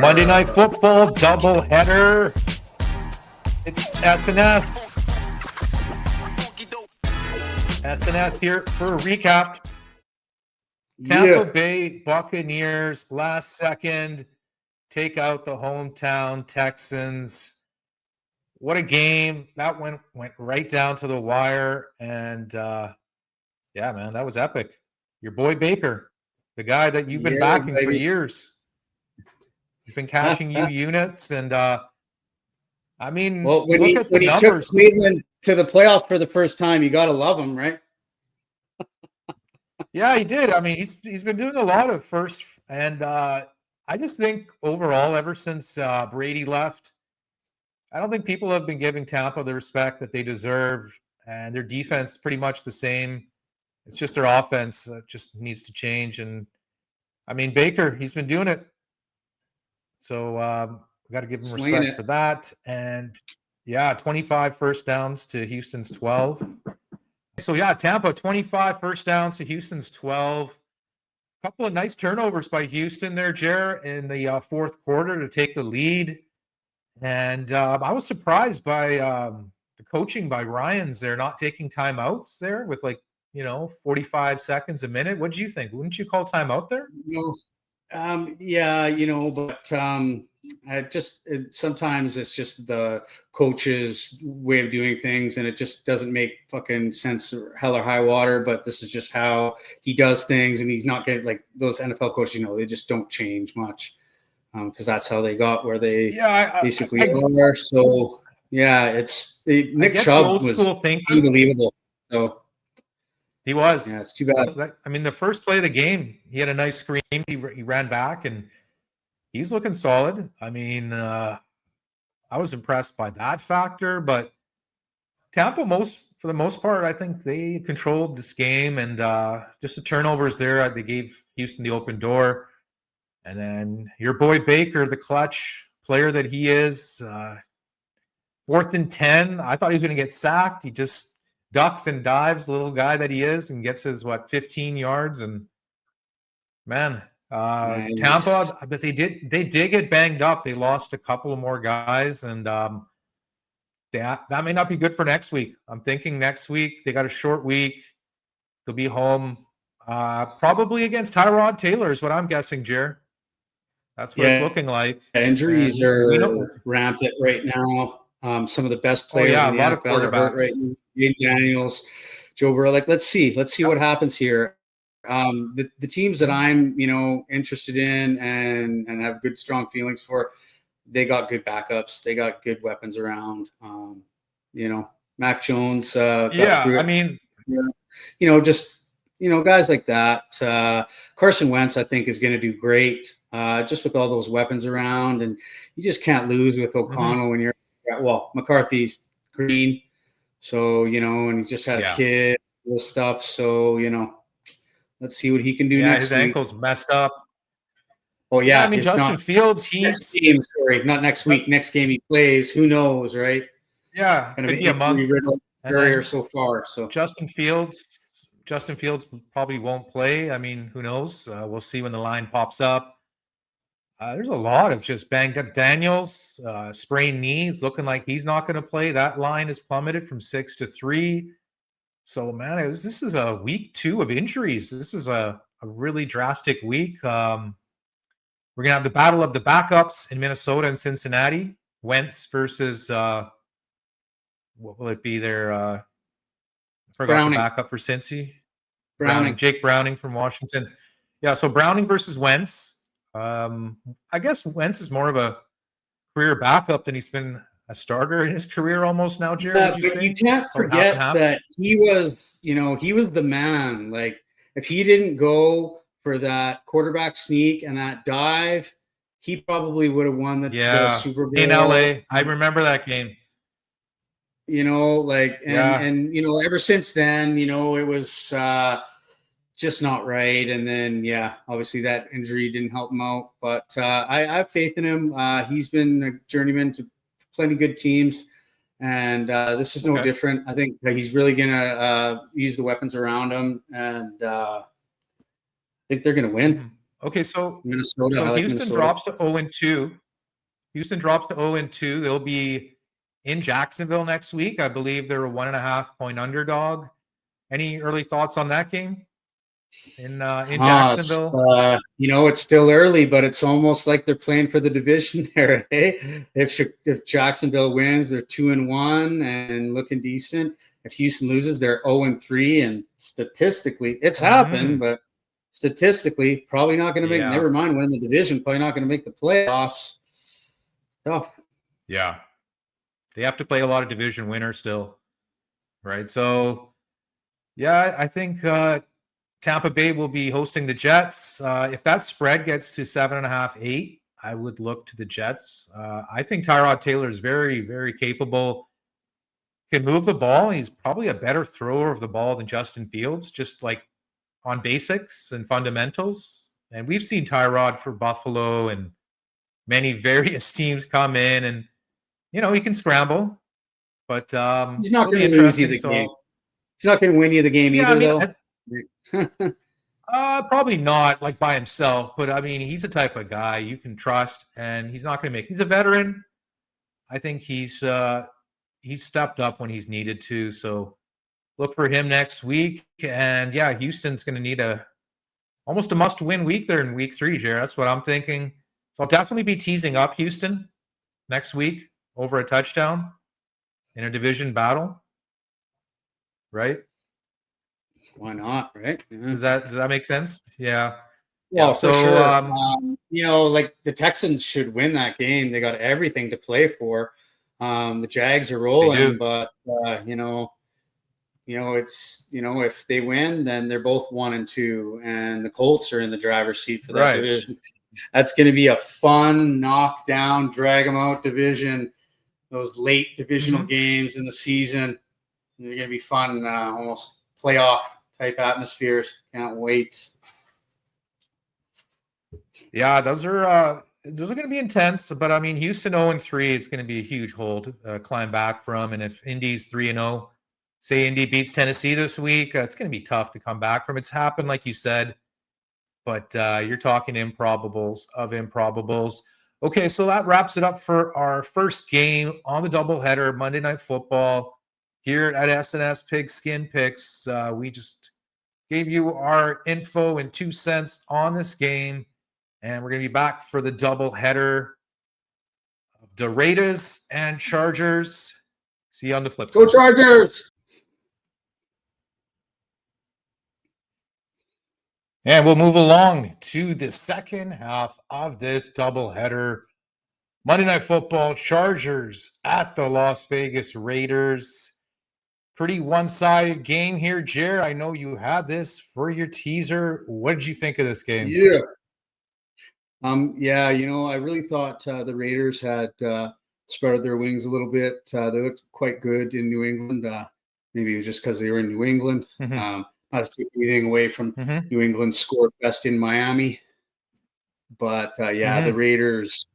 Monday Night Football doubleheader. It's SNS. SNS here for a recap. Tampa Bay Buccaneers last second take out the hometown Texans. What a game. That went right down to the wire. And yeah, man, that was epic. Your boy Baker, the guy that you've been backing for years. He's been cashing you units, and I mean, well, when look he, at when the he numbers. took Cleveland to the playoffs for the first time, you got to love him, right? Yeah, he did. I mean, he's been doing a lot of first, and I just think overall, ever since Brady left, I don't think people have been giving Tampa the respect that they deserve, and their defense pretty much the same. It's just their offense just needs to change, and I mean, Baker, he's been doing it. So we got to give him respect for that. And yeah, 25 first downs to Houston's 12. So yeah, Tampa 25 first downs to Houston's 12. A couple of nice turnovers by Houston there, Jer, in the fourth quarter to take the lead. And I was surprised by the coaching by Ryans there, not taking timeouts there with 45 seconds a minute. What do you think? Wouldn't you call timeout there? No. Yeah, but sometimes it's just the coach's way of doing things, and it just doesn't make fucking sense, or hell or high water. But this is just how he does things, and he's not getting like those NFL coaches. They just don't change much because that's how they got where they basically are. So yeah, Nick Chubb was unbelievable. So. He was. Yeah, it's too bad. I mean, the first play of the game, he had a nice screen. He ran back, and he's looking solid. I mean, I was impressed by that factor. But Tampa, for the most part, I think they controlled this game. And just the turnovers there, they gave Houston the open door. And then your boy Baker, the clutch player that he is, 4th and 10. I thought he was going to get sacked. He just ducks and dives, little guy that he is, and gets his 15 yards. And man, nice. Tampa, but they did get banged up. They lost a couple of more guys, and that may not be good for next week. I'm thinking next week they got a short week. They'll be home probably against Tyrod Taylor is what I'm guessing, Jer. That's what it's looking like. Injuries are rampant right now. Some of the best players in the NFL are hurt right now. Daniels, Joe Burrow. Let's see what happens here. The teams that I'm, interested in and have good, strong feelings for, they got good backups. They got good weapons around. Mac Jones. Guys like that. Carson Wentz, I think, is going to do great. Just with all those weapons around, and you just can't lose with O'Connell when you're. Well, McCarthy's green, so and he's just had a kid, this stuff. So let's see what he can do next his week. Ankle's messed up. Oh yeah, I mean Justin Fields. Not next week. Next game he plays, who knows, right? Yeah, kind of be a month barrier so far. So Justin Fields probably won't play. I mean, who knows? We'll see when the line pops up. There's a lot of just banged up. Daniels, sprained knees, looking like he's not going to play. That line is plummeted from 6 to 3. So, man, this is a week 2 of injuries. This is a really drastic week. We're going to have the battle of the backups in Minnesota and Cincinnati. Wentz versus, what will it be there? I forgot the backup for Cincy. Browning. Jake Browning from Washington. Yeah, so Browning versus Wentz. I guess Wentz is more of a career backup than he's been a starter in his career almost now, Jared. You can't forget that he was the man. Like, if he didn't go for that quarterback sneak and that dive, he probably would have won the Super Bowl in LA. I remember that game. Ever since then, it was just not right. And then, obviously that injury didn't help him out. But I have faith in him. He's been a journeyman to plenty good teams. And this is no different. I think that he's really going to use the weapons around him. And I think they're going to win. Okay, so Minnesota. I like Houston Minnesota. drops to 0-2. Houston drops to 0-2. They'll be in Jacksonville next week. I believe they're a 1.5-point underdog. Any early thoughts on that game in Jacksonville? It's still early, but it's almost like they're playing for the division there. Hey, if Jacksonville wins, they're 2-1 and looking decent. If Houston loses, they're 0-3, and statistically, it's happened, but statistically, probably not going to make. Never mind winning the division, probably not going to make the playoffs. Tough. Yeah, they have to play a lot of division winners still, right? So, yeah, I think Tampa Bay will be hosting the Jets. If that spread gets to 7.5, 8, I would look to the Jets. I think Tyrod Taylor is very, very capable. Can move the ball. He's probably a better thrower of the ball than Justin Fields, just like on basics and fundamentals. And we've seen Tyrod for Buffalo and many various teams come in, and he can scramble. But he's not it'll be going to lose you interesting. the game. He's not going to win you the game either, though. Probably not like by himself, but I mean, he's the type of guy you can trust, and he's not going to make. He's a veteran. I think he's stepped up when he's needed to. So look for him next week. And yeah, Houston's going to need almost a must-win week there in week 3, Jared. That's what I'm thinking. So I'll definitely be teasing up Houston next week over a touchdown in a division battle. Right? Why not? Right? Yeah. Does that make sense? Yeah. Well, for sure. Like the Texans should win that game. They got everything to play for. The Jags are rolling, but it's if they win, then they're both 1-2, and the Colts are in the driver's seat for that division. That's going to be a fun knockdown, drag them out division. Those late divisional games in the season, they're going to be fun. Almost playoff type atmospheres. Can't wait. Yeah, those are going to be intense. But I mean, Houston 0-3, it's going to be a huge hole to climb back from. And if Indy's 3-0, say Indy beats Tennessee this week, it's going to be tough to come back from. It's happened, like you said. But you're talking improbables of improbables. Okay, so that wraps it up for our first game on the doubleheader, Monday Night Football, here at SNS Pigskin Picks. We just gave you our info and 2 cents on this game, and we're going to be back for the doubleheader of the Raiders and Chargers. See you on the flip side. Go Chargers! And we'll move along to the second half of this doubleheader. Monday Night Football, Chargers at the Las Vegas Raiders. Pretty one-sided game here, Jer. I know you had this for your teaser. What did you think of this game? Yeah. I really thought the Raiders had spread their wings a little bit. They looked quite good in New England. Maybe it was just because they were in New England. Not to take anything away from New England's score best in Miami. But the Raiders,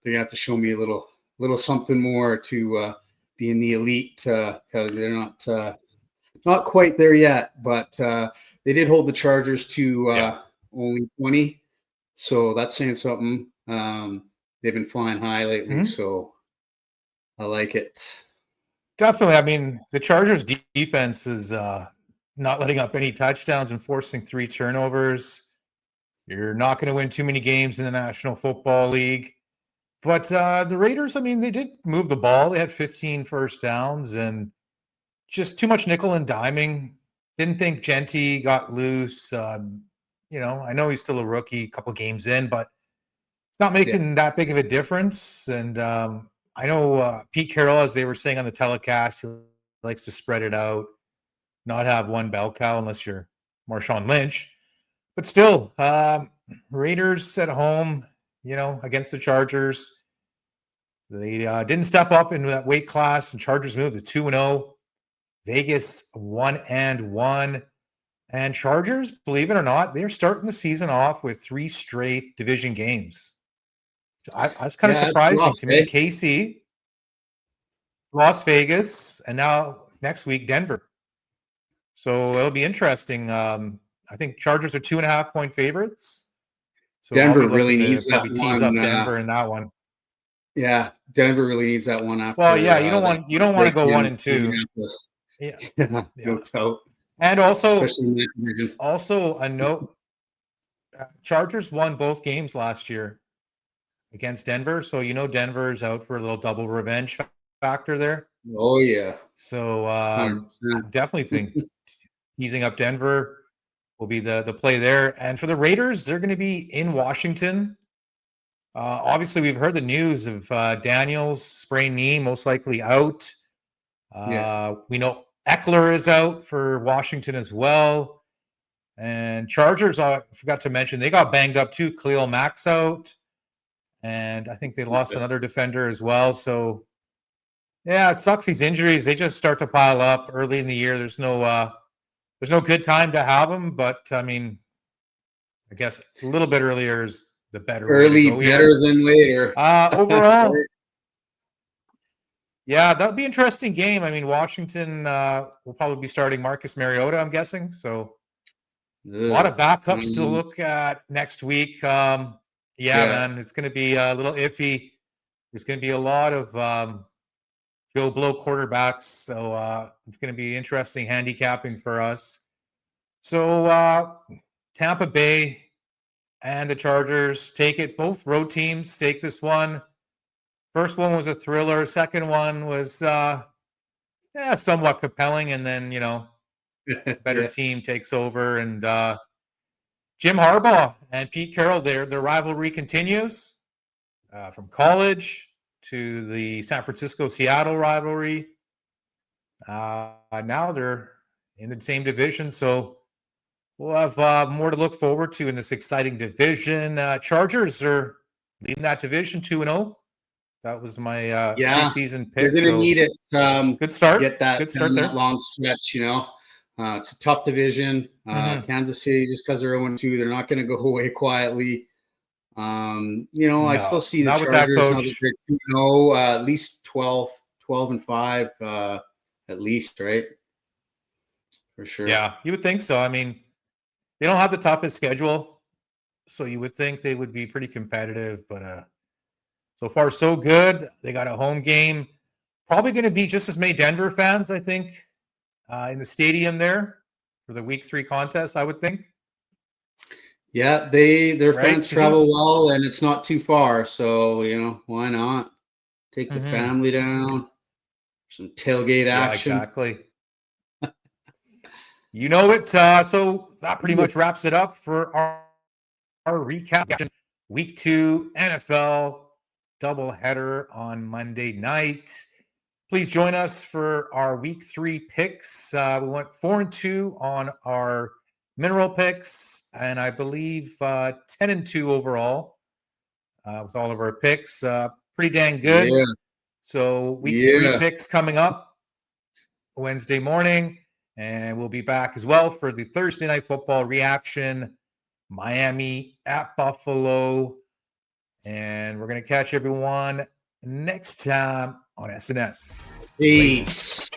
they're gonna have to show me a little something more to be in the elite because they're not quite there yet. But they did hold the Chargers to only 20, so that's saying something. They've been flying high lately, so I like it. Definitely. I mean, the Chargers defense is not letting up any touchdowns and forcing 3 turnovers. You're not going to win too many games in the National Football League. But the Raiders, I mean, they did move the ball. They had 15 first downs and just too much nickel and diming. Didn't think Genty got loose. I know he's still a rookie, a couple games in, but it's not making that big of a difference. And I know Pete Carroll, as they were saying on the telecast, he likes to spread it out, not have one bell cow unless you're Marshawn Lynch. But still, Raiders at home, against the Chargers. They didn't step up into that weight class, and Chargers moved to 2-0. Vegas 1-1. And Chargers, believe it or not, they're starting the season off with 3 straight division games. That's kind of surprising to me. KC, Las Vegas, and now next week, Denver. So it'll be interesting. I think Chargers are 2.5-point favorites. So Denver really needs that tease one. up Denver in that one. Yeah, Denver really needs that one after. Well, yeah, you don't want to go 1-2. Yeah, no doubt. And also a note: Chargers won both games last year against Denver, so Denver's out for a little double revenge factor there. Oh yeah. So I definitely think teasing up Denver will be the play there. And for the Raiders, they're going to be in Washington. Obviously, we've heard the news of Daniels sprained knee, most likely out. We know Eckler is out for Washington as well. And Chargers, I forgot to mention, they got banged up too. Khalil Mack's out. And I think they lost another defender as well. So, yeah, it sucks, these injuries. They just start to pile up early in the year. There's no good time to have them. But, I mean, I guess a little bit earlier is the better early way to go better here. Than later. Overall, yeah, that'll be an interesting game. I mean, Washington will probably be starting Marcus Mariota, I'm guessing. So a lot of backups to look at next week. Man, it's going to be a little iffy. There's going to be a lot of Joe Blow quarterbacks. So it's going to be interesting handicapping for us. So Tampa Bay and the Chargers take it. Both road teams take this one. First one was a thriller. Second one was somewhat compelling. And then, better team takes over. And Jim Harbaugh and Pete Carroll, their rivalry continues from college to the San Francisco-Seattle rivalry. Now they're in the same division. So we'll have more to look forward to in this exciting division. Chargers are leading that division 2-0. That was my preseason pick. They're going to need it. Good start. Get that, good start there. That long stretch, it's a tough division. Kansas City, just because they're 0-2, they're not going to go away quietly. I still see the Chargers at least 12-5, at least, right? For sure. Yeah, you would think so. I mean, they don't have the toughest schedule, so you would think they would be pretty competitive. But so far, so good. They got a home game. Probably going to be just as many Denver fans, I think, in the stadium there for the Week 3 contest, I would think. Yeah, their fans travel well, and it's not too far. So, why not? Take the family down. Some tailgate action. Yeah, exactly. You know it. So that pretty much wraps it up for our recap. Week 2 NFL doubleheader on Monday night. Please join us for our Week 3 picks. We went 4-2 on our mineral picks, and I believe 10-2 overall with all of our picks. Pretty dang good. Yeah. So Week 3 picks coming up Wednesday morning. And we'll be back as well for the Thursday Night Football reaction, Miami at Buffalo. And we're going to catch everyone next time on SNS. Peace.